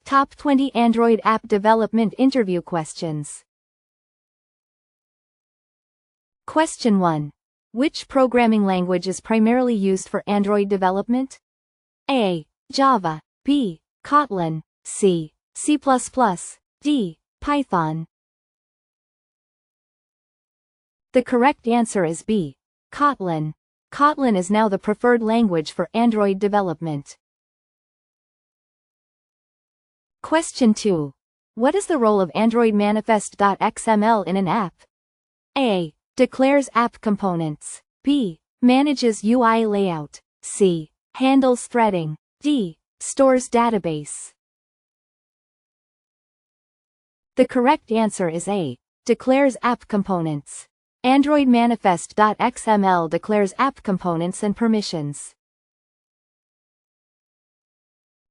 Top 20 Android App Development Interview Questions. Question 1. Which programming language is primarily used for Android development? A. Java. B. Kotlin. C. C++. D. Python. The correct answer is B. Kotlin. Kotlin is now the preferred language for Android development. Question 2. What is the role of Android manifest.xml in an app? A. Declares app components. B. Manages UI layout. C. Handles threading. D. Stores database. The correct answer is A. Declares app components. Android manifest.xml declares app components and permissions.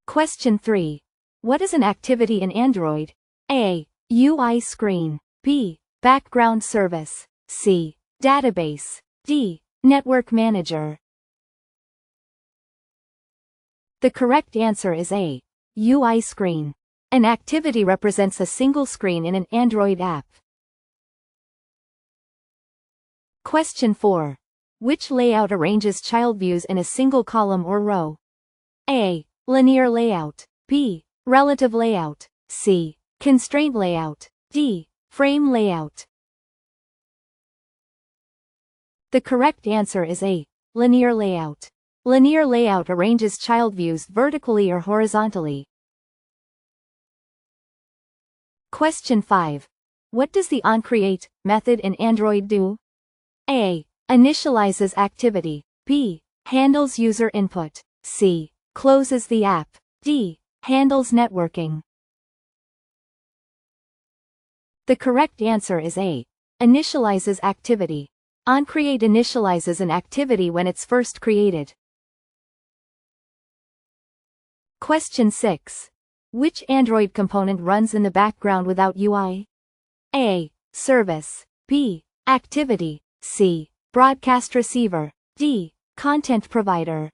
Question 3. What is an activity in Android? A. UI screen. B. Background service. C. Database. D. Network manager. The correct answer is A. UI screen. An activity represents a single screen in an Android app. Question 4. Which layout arranges child views in a single column or row? A. Linear layout. B. Relative layout. C. Constraint layout. D. Frame layout. The correct answer is A. Linear layout. Linear layout arranges child views vertically or horizontally. Question 5. What does the onCreate method in Android do? A. Initializes activity. B. Handles user input. C. Closes the app. D. Handles networking. The correct answer is A. Initializes activity. onCreate initializes an activity when it's first created. Question 6. Which Android component runs in the background without UI? A. Service. B. Activity. C. Broadcast receiver. D. Content provider.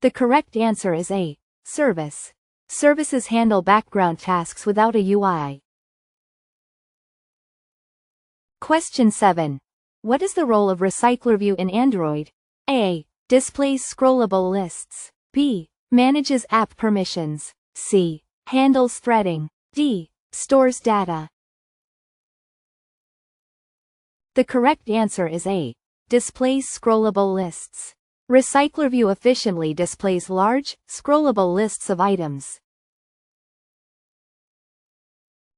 The correct answer is A. Service. Services handle background tasks without a UI. Question 7. What is the role of RecyclerView in Android? A. Displays scrollable lists. B. Manages app permissions. C. Handles threading. D. Stores data. The correct answer is A. Displays scrollable lists. RecyclerView efficiently displays large, scrollable lists of items.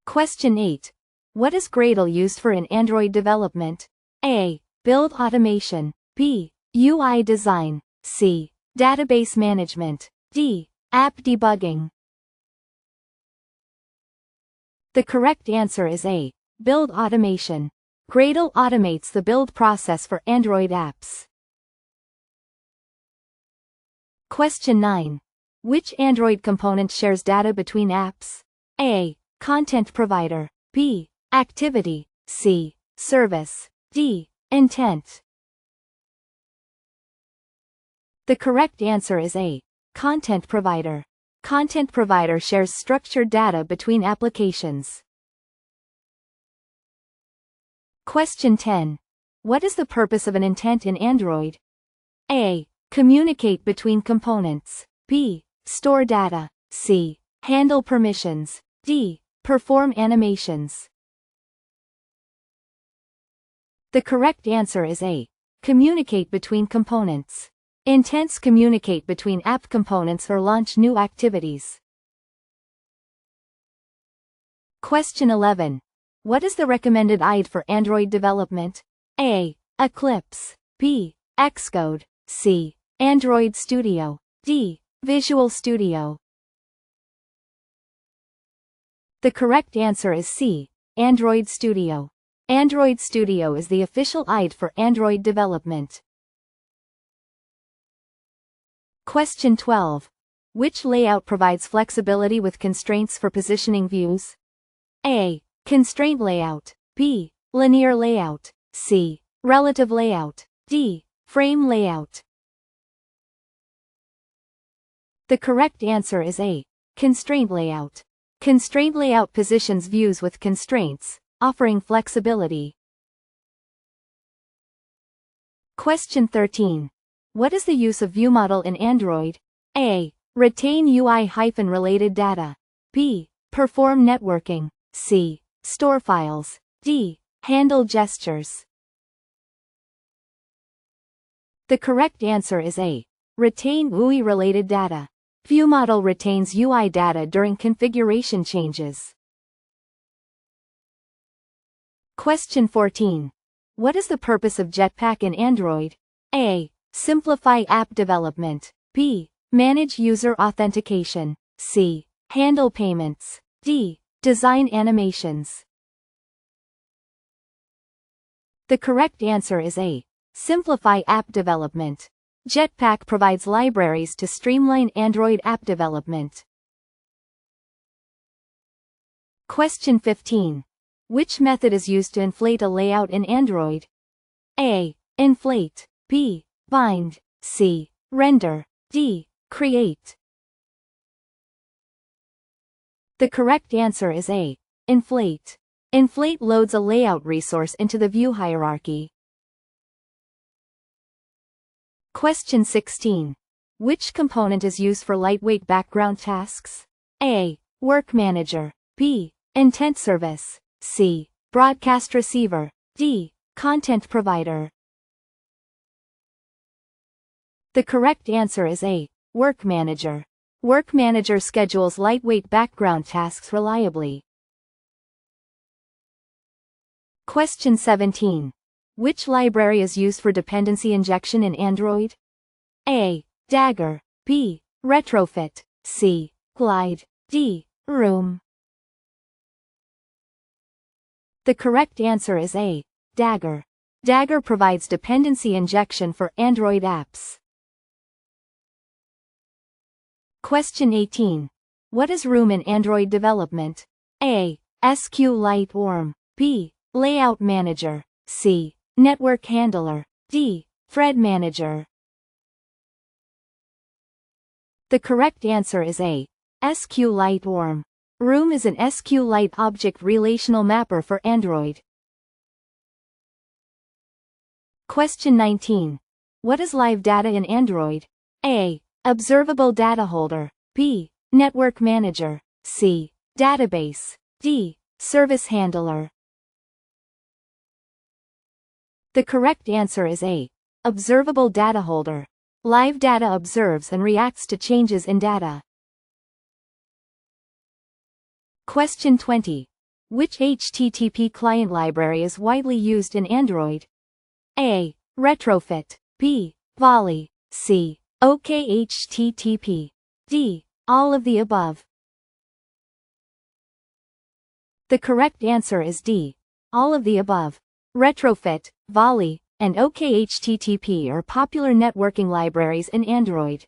Question 8. What is Gradle used for in Android development? A. Build automation. B. UI design. C. Database management. D. App debugging. The correct answer is A. Build automation. Gradle automates the build process for Android apps. Question 9. Which Android component shares data between apps? A. Content provider. B. Activity. C. Service. D. Intent. The correct answer is A. Content provider. Content provider shares structured data between applications. Question 10. What is the purpose of an intent in Android? A. Communicate between components. B. Store data. C. Handle permissions. D. Perform animations. The correct answer is A. Communicate between components. Intents communicate between app components or launch new activities. Question 11. What is the recommended IDE for Android development? A. Eclipse. B. Xcode. C. Android Studio. D. Visual Studio. The correct answer is C. Android Studio. Android Studio is the official IDE for Android development. Question 12. Which layout provides flexibility with constraints for positioning views? A. Constraint layout. B. Linear layout. C. Relative layout. D. Frame layout. The correct answer is A. Constraint layout. Constraint layout positions views with constraints, offering flexibility. Question 13. What is the use of viewModel in Android? A. Retain UI-related data. B. Perform networking. C. Store files. D. Handle gestures. The correct answer is A. Retain UI-related data. ViewModel retains UI data during configuration changes. Question 14. What is the purpose of Jetpack in Android? A. Simplify app development. B. Manage user authentication. C. Handle payments. D. Design animations. The correct answer is A. Simplify app development. Jetpack provides libraries to streamline Android app development. Question 15. Which method is used to inflate a layout in Android? A. Inflate. B. Bind. C. Render. D. Create. The correct answer is A. Inflate. Inflate loads a layout resource into the view hierarchy. Question 16. Which component is used for lightweight background tasks? A. Work Manager. B. Intent Service. C. Broadcast Receiver. D. Content Provider. The correct answer is A. Work Manager. Work Manager schedules lightweight background tasks reliably. Question 17. Which library is used for dependency injection in Android? A. Dagger. B. Retrofit. C. Glide. D. Room. The correct answer is A. Dagger. Dagger provides dependency injection for Android apps. Question 18. What is Room in Android development? A. SQLite ORM. B. Layout Manager. C. Network Handler. D. Thread Manager. The correct answer is A. SQLite ORM. Room is an SQLite object relational mapper for Android. Question 19. What is live data in Android? A. Observable data holder. B. Network Manager. C. Database. D. Service Handler. The correct answer is A. Observable data holder. Live data observes and reacts to changes in data. Question 20. Which HTTP client library is widely used in Android? A. Retrofit. B. Volley. C. OKHTTP. D. All of the above. The correct answer is D. All of the above. Retrofit, Volley, and OKHTTP are popular networking libraries in Android.